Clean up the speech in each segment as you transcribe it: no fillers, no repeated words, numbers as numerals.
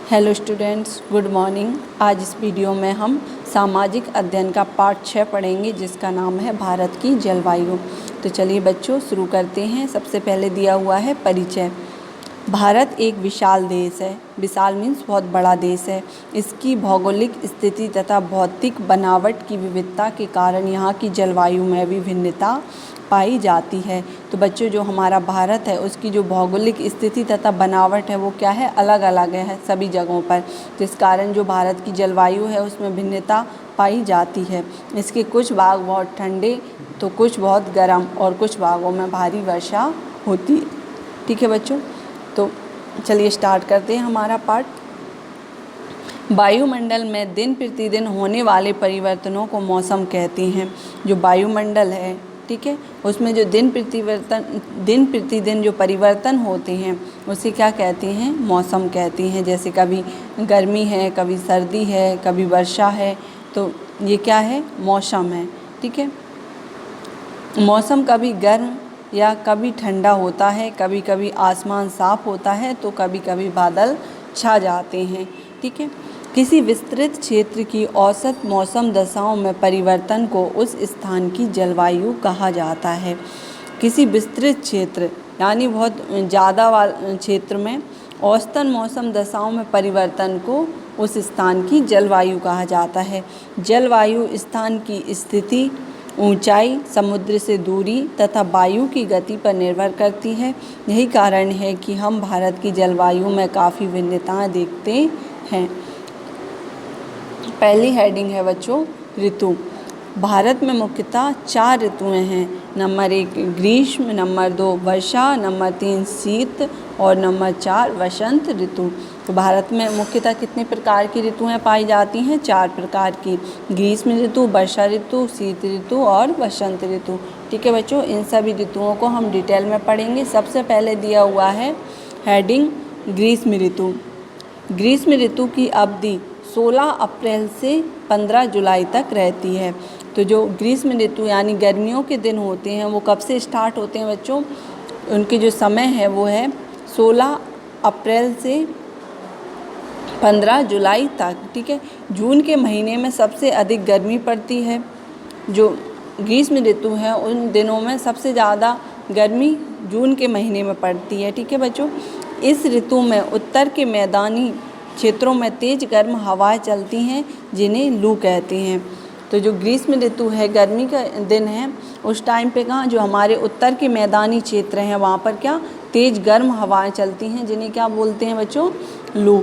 Hello students, good morning. आज इस video में हम सामाजिक अध्ययन का पार्ट 6 पढ़ेंगे जिसका नाम है भारत की जलवायु। तो चलिए बच्चों शुरू करते हैं। सबसे पहले दिया हुआ है परिचय। भारत एक विशाल देश है। विशाल मीन्स बहुत बड़ा देश है। इसकी भौगोलिक स्थिति तथा भौतिक बनावट की विविधता के कारण यहाँ की जलवायु में भी भिन्नता पाई जाती है। तो बच्चों जो हमारा भारत है उसकी जो भौगोलिक स्थिति तथा बनावट है वो क्या है, अलग अलग है सभी जगहों पर, जिस कारण जो भारत की जलवायु है उसमें भिन्नता पाई जाती है। इसके कुछ भाग बहुत ठंडे तो कुछ बहुत गर्म और कुछ भागों में भारी वर्षा होती है। ठीक है बच्चों, तो चलिए स्टार्ट करते हैं हमारा पार्ट। वायुमंडल में दिन प्रतिदिन होने वाले परिवर्तनों को मौसम कहते हैं। जो वायुमंडल है, ठीक है, उसमें जो दिन प्रतिदिन जो परिवर्तन होते हैं उसे क्या कहते हैं, मौसम कहते हैं। जैसे कभी गर्मी है, कभी सर्दी है, कभी वर्षा है, तो ये क्या है, मौसम है। ठीक है, मौसम कभी गर्म या कभी ठंडा होता है, कभी कभी आसमान साफ होता है तो कभी कभी बादल छा जाते हैं। ठीक है, किसी विस्तृत क्षेत्र की औसत मौसम दशाओं में परिवर्तन को उस स्थान की जलवायु कहा जाता है। किसी विस्तृत क्षेत्र यानी बहुत ज़्यादा क्षेत्र में औसतन मौसम दशाओं में परिवर्तन को उस स्थान की जलवायु कहा जाता है। जलवायु स्थान की स्थिति, ऊंचाई, समुद्र से दूरी तथा वायु की गति पर निर्भर करती है। यही कारण है कि हम भारत की जलवायु में काफ़ी भिन्नताएं देखते हैं। पहली हेडिंग है बच्चों, ऋतु। भारत में मुख्यतः 4 ऋतुएं हैं। नंबर 1 ग्रीष्म, नंबर 2 वर्षा, नंबर 3 शीत और नंबर 4 वसंत ऋतु। तो भारत में मुख्यतः कितने प्रकार की ऋतुएं पाई जाती हैं, 4 प्रकार की। ग्रीष्म ऋतु, वर्षा ऋतु, शीत ऋतु और वसंत ऋतु। ठीक है बच्चों, इन सभी ऋतुओं को हम डिटेल में पढ़ेंगे। सबसे पहले दिया हुआ है हेडिंग ग्रीष्म ऋतु। ग्रीष्म ऋतु की अवधि 16 अप्रैल से 15 जुलाई तक रहती है। तो जो ग्रीष्म ऋतु यानी गर्मियों के दिन होते हैं वो कब से स्टार्ट होते हैं बच्चों, उनके जो समय है वो है 16 अप्रैल से 15 जुलाई तक। ठीक है, जून के महीने में सबसे अधिक गर्मी पड़ती है। जो ग्रीष्म ऋतु है उन दिनों में सबसे ज़्यादा गर्मी जून के महीने में पड़ती है। ठीक है बच्चों, इस ऋतु में उत्तर के मैदानी क्षेत्रों में तेज गर्म हवाएं चलती हैं जिन्हें लू कहते हैं। तो जो ग्रीष्म ऋतु है, गर्मी का दिन है, उस टाइम पे कहाँ जो हमारे उत्तर के मैदानी क्षेत्र हैं वहाँ पर क्या तेज गर्म हवाएं चलती हैं जिन्हें क्या बोलते हैं बच्चों, लू।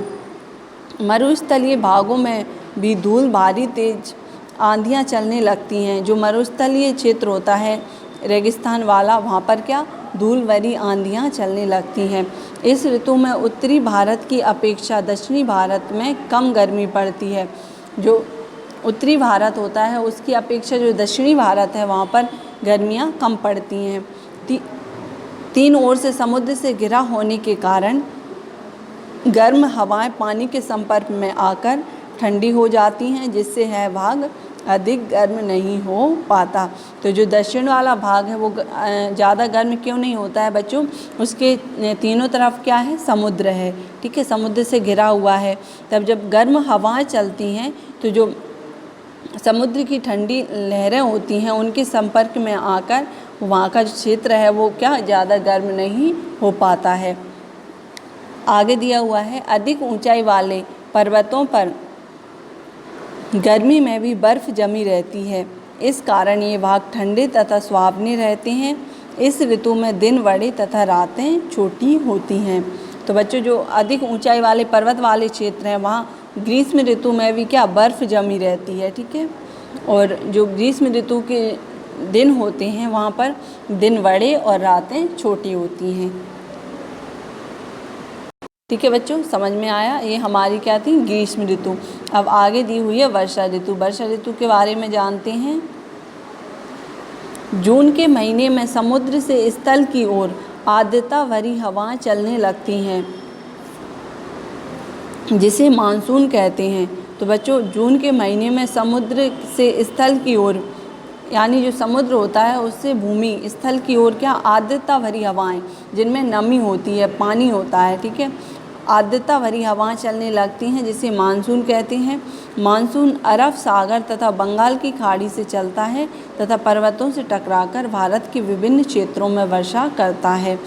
मरुस्थलीय भागों में भी धूल भारी तेज आंधियाँ चलने लगती हैं। जो मरुस्थलीय क्षेत्र होता है रेगिस्तान वाला, वहाँ पर क्या धूल भरी आंधियाँ चलने लगती हैं। इस ऋतु में उत्तरी भारत की अपेक्षा दक्षिणी भारत में कम गर्मी पड़ती है। जो उत्तरी भारत होता है उसकी अपेक्षा जो दक्षिणी भारत है वहाँ पर गर्मियाँ कम पड़ती हैं। तीन ओर से समुद्र से घिरा होने के कारण गर्म हवाएं पानी के संपर्क में आकर ठंडी हो जाती हैं, जिससे यह भाग अधिक गर्म नहीं हो पाता। तो जो दक्षिण वाला भाग है वो ज़्यादा गर्म क्यों नहीं होता है बच्चों, उसके तीनों तरफ क्या है, समुद्र है। ठीक है, समुद्र से घिरा हुआ है। तब जब गर्म हवाएं चलती हैं तो जो समुद्र की ठंडी लहरें होती हैं उनके संपर्क में आकर वहाँ का जो क्षेत्र है वो क्या ज़्यादा गर्म नहीं हो पाता है। आगे दिया हुआ है अधिक ऊंचाई वाले पर्वतों पर गर्मी में भी बर्फ़ जमी रहती है। इस कारण ये भाग ठंडे तथा सुहावने रहते हैं। इस ऋतु में दिन बड़े तथा रातें छोटी होती हैं। तो बच्चों जो अधिक ऊंचाई वाले पर्वत वाले क्षेत्र हैं वहाँ ग्रीष्म ऋतु में भी क्या बर्फ़ जमी रहती है। ठीक है, और जो ग्रीष्म ऋतु के दिन होते हैं वहाँ पर दिन बड़े और रातें छोटी होती हैं। ठीक है बच्चों, समझ में आया। ये हमारी क्या थी, ग्रीष्म ऋतु। अब आगे दी हुई है वर्षा ऋतु। वर्षा ऋतु के बारे में जानते हैं। जून के महीने में समुद्र से स्थल की ओर आर्द्रता भरी हवाएं चलने लगती हैं जिसे मानसून कहते हैं। तो बच्चों जून के महीने में समुद्र से स्थल की ओर यानी जो समुद्र होता है उससे भूमि स्थल की ओर क्या आर्द्रता भरी हवाएं जिनमें नमी होती है, पानी होता है, ठीक है, आर्द्रता भरी हवाएं चलने लगती हैं जिसे मानसून कहते हैं। मानसून अरब सागर तथा बंगाल की खाड़ी से चलता है तथा पर्वतों से टकराकर भारत के विभिन्न क्षेत्रों में वर्षा करता है।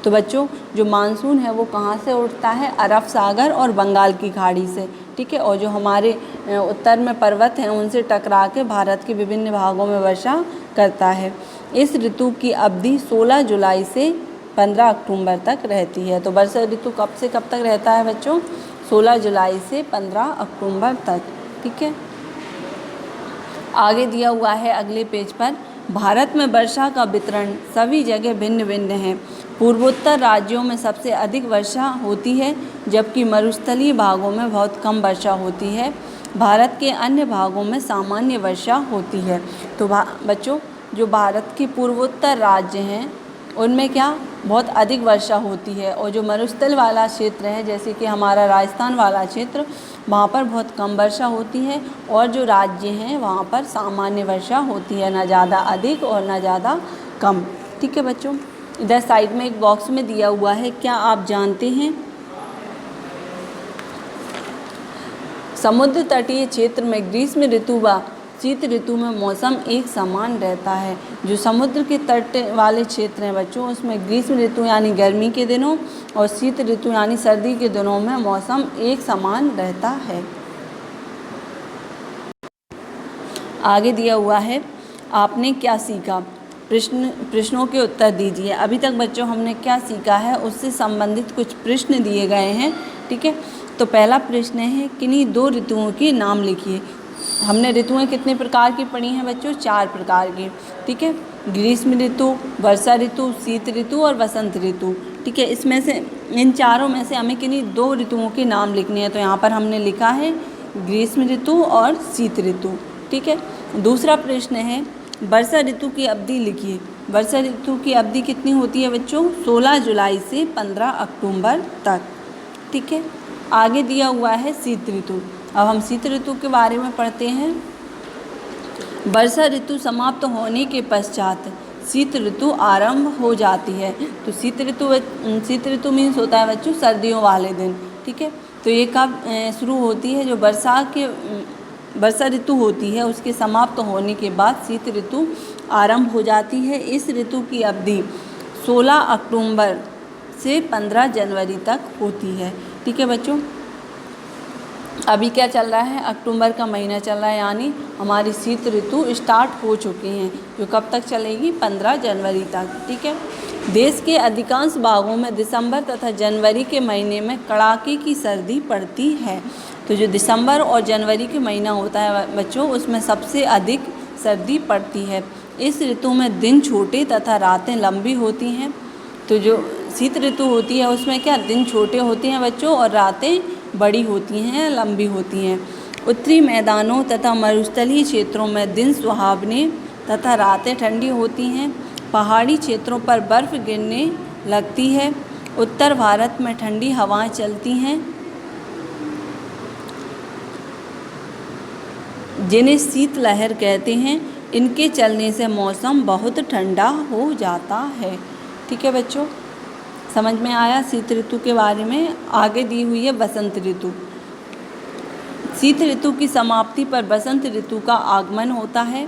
तो बच्चों, जो मानसून है वो कहाँ से उठता है? अरब सागर और बंगाल की खाड़ी से, ठीक है। और जो हमारे उत्तर में पर्वत हैं उनसे टकरा के भारत के विभिन्न भागों में वर्षा करता है। इस ऋतु की अवधि 16 जुलाई से 15 अक्टूबर तक रहती है। तो वर्षा ऋतु कब से कब तक रहता है बच्चों? 16 जुलाई से 15 अक्टूबर तक, ठीक है। आगे दिया हुआ है अगले पेज पर, भारत में वर्षा का वितरण सभी जगह भिन्न भिन्न है। पूर्वोत्तर राज्यों में सबसे अधिक वर्षा होती है जबकि मरुस्थलीय भागों में बहुत कम वर्षा होती है। भारत के अन्य भागों में सामान्य वर्षा होती है। तो बच्चों, जो भारत के पूर्वोत्तर राज्य हैं उनमें क्या बहुत अधिक वर्षा होती है, और जो मरुस्थल वाला क्षेत्र है जैसे कि हमारा राजस्थान वाला क्षेत्र, वहाँ पर बहुत कम वर्षा होती है। और जो राज्य हैं वहाँ पर सामान्य वर्षा होती है, ना ज़्यादा अधिक और ना ज़्यादा कम, ठीक है बच्चों। इधर साइड में एक बॉक्स में दिया हुआ है, क्या आप जानते हैं समुद्र तटीय क्षेत्र में ग्रीष्म ऋतु व शीत ऋतु में मौसम एक समान रहता है। जो समुद्र के तट वाले क्षेत्र हैं बच्चों, उसमें ग्रीष्म ऋतु यानी गर्मी के दिनों और शीत ऋतु यानी सर्दी के दिनों में मौसम एक समान रहता है। आगे दिया हुआ है, आपने क्या सीखा? प्रश्नों के उत्तर दीजिए। अभी तक बच्चों हमने क्या सीखा है उससे संबंधित कुछ प्रश्न दिए गए हैं, ठीक है। तो पहला प्रश्न है, किन्हीं 2 ऋतुओं के नाम लिखिए। हमने ऋतुएं कितने प्रकार की पढ़ी हैं बच्चों? 4 प्रकार की, ठीक है। ग्रीष्म ऋतु, वर्षा ऋतु, शीत ऋतु और वसंत ऋतु, ठीक है। इसमें से इन चारों में से हमें किन्हीं 2 ऋतुओं के नाम लिखने हैं। तो यहाँ पर हमने लिखा है ग्रीष्म ऋतु और शीत ऋतु, ठीक है। दूसरा प्रश्न है, वर्षा ऋतु की अवधि लिखिए। वर्षा ऋतु की अवधि कितनी होती है बच्चों? 16 जुलाई से 15 अक्टूबर तक, ठीक है। आगे दिया हुआ है शीत ऋतु। अब हम शीत ऋतु के बारे में पढ़ते हैं। वर्षा ऋतु समाप्त होने के पश्चात शीत ऋतु आरंभ हो जाती है। तो शीत ऋतु मीन्स होता है बच्चों सर्दियों वाले दिन, ठीक है। तो ये कब शुरू होती है? जो वर्षा ऋतु होती है उसके समाप्त होने के बाद शीत ऋतु आरंभ हो जाती है। इस ऋतु की अवधि 16 अक्टूबर से 15 जनवरी तक होती है, ठीक है बच्चों। अभी क्या चल रहा है? अक्टूबर का महीना चल रहा है, यानी हमारी शीत ऋतु स्टार्ट हो चुकी हैं, जो कब तक चलेगी? 15 जनवरी तक, ठीक है। देश के अधिकांश भागों में दिसंबर तथा जनवरी के महीने में कड़ाके की सर्दी पड़ती है। तो जो दिसंबर और जनवरी के महीना होता है बच्चों, उसमें सबसे अधिक सर्दी पड़ती है। इस ऋतु में दिन छोटे तथा रातें लंबी होती हैं। तो जो शीत ऋतु होती है उसमें क्या दिन छोटे होते हैं बच्चों और रातें बड़ी होती हैं, लंबी होती हैं। उत्तरी मैदानों तथा मरुस्थलीय क्षेत्रों में दिन सुहावने तथा रातें ठंडी होती हैं। पहाड़ी क्षेत्रों पर बर्फ़ गिरने लगती है। उत्तर भारत में ठंडी हवाएं चलती हैं जिन्हें शीतलहर कहते हैं। इनके चलने से मौसम बहुत ठंडा हो जाता है, ठीक है बच्चों। समझ में आया शीत ऋतु के बारे में। आगे दी हुई है वसंत ऋतु। शीत ऋतु की समाप्ति पर वसंत ऋतु का आगमन होता है।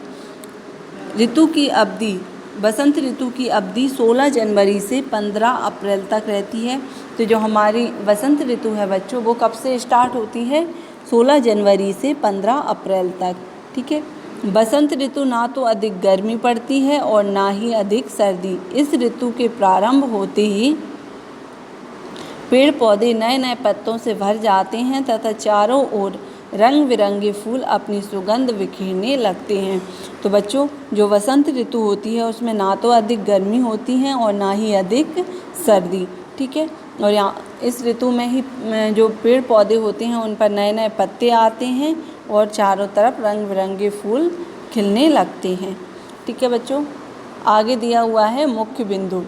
वसंत ऋतु की अवधि 16 जनवरी से 15 अप्रैल तक रहती है। तो जो हमारी वसंत ऋतु है बच्चों, वो कब से स्टार्ट होती है? 16 जनवरी से 15 अप्रैल तक, ठीक है। बसंत ऋतु ना तो अधिक गर्मी पड़ती है और ना ही अधिक सर्दी। इस ऋतु के प्रारंभ होते ही पेड़ पौधे नए नए पत्तों से भर जाते हैं तथा चारों ओर रंग बिरंगे फूल अपनी सुगंध बिखेरने लगते हैं। तो बच्चों, जो वसंत ऋतु होती है उसमें ना तो अधिक गर्मी होती है और ना ही अधिक सर्दी, ठीक है। और यहाँ इस ऋतु में ही जो पेड़ पौधे होते हैं उन पर नए नए पत्ते आते हैं और चारों तरफ रंग बिरंगे फूल खिलने लगते हैं, ठीक है बच्चों। आगे दिया हुआ है मुख्य बिंदु।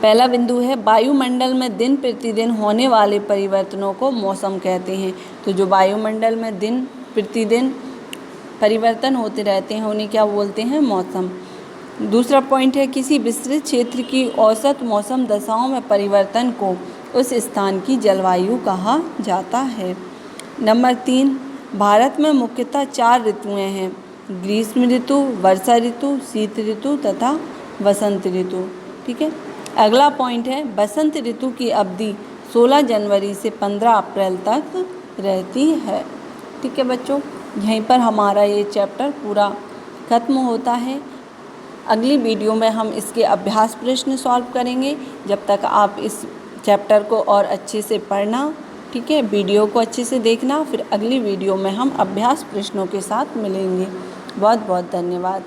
पहला बिंदु है वायुमंडल में दिन प्रतिदिन होने वाले परिवर्तनों को मौसम कहते हैं। तो जो वायुमंडल में दिन प्रतिदिन परिवर्तन होते रहते हैं उन्हें क्या बोलते हैं? मौसम। दूसरा पॉइंट है किसी विस्तृत क्षेत्र की औसत मौसम दशाओं में परिवर्तन को उस स्थान की जलवायु कहा जाता है। नंबर 3, भारत में मुख्यतः 4 ऋतुएं हैं, ग्रीष्म ऋतु, वर्षा ऋतु, शीत ऋतु तथा वसंत ऋतु। ठीक है। अगला पॉइंट है, बसंत ऋतु की अवधि 16 जनवरी से 15 अप्रैल तक रहती है। ठीक है बच्चों, यहीं पर हमारा ये चैप्टर पूरा खत्म होता है। अगली वीडियो में हम इसके अभ्यास प्रश्न सॉल्व करेंगे। जब तक आप इस चैप्टर को और अच्छे से पढ़ना, ठीक है, वीडियो को अच्छे से देखना, फिर अगली वीडियो में हम अभ्यास प्रश्नों के साथ मिलेंगे। बहुत बहुत धन्यवाद।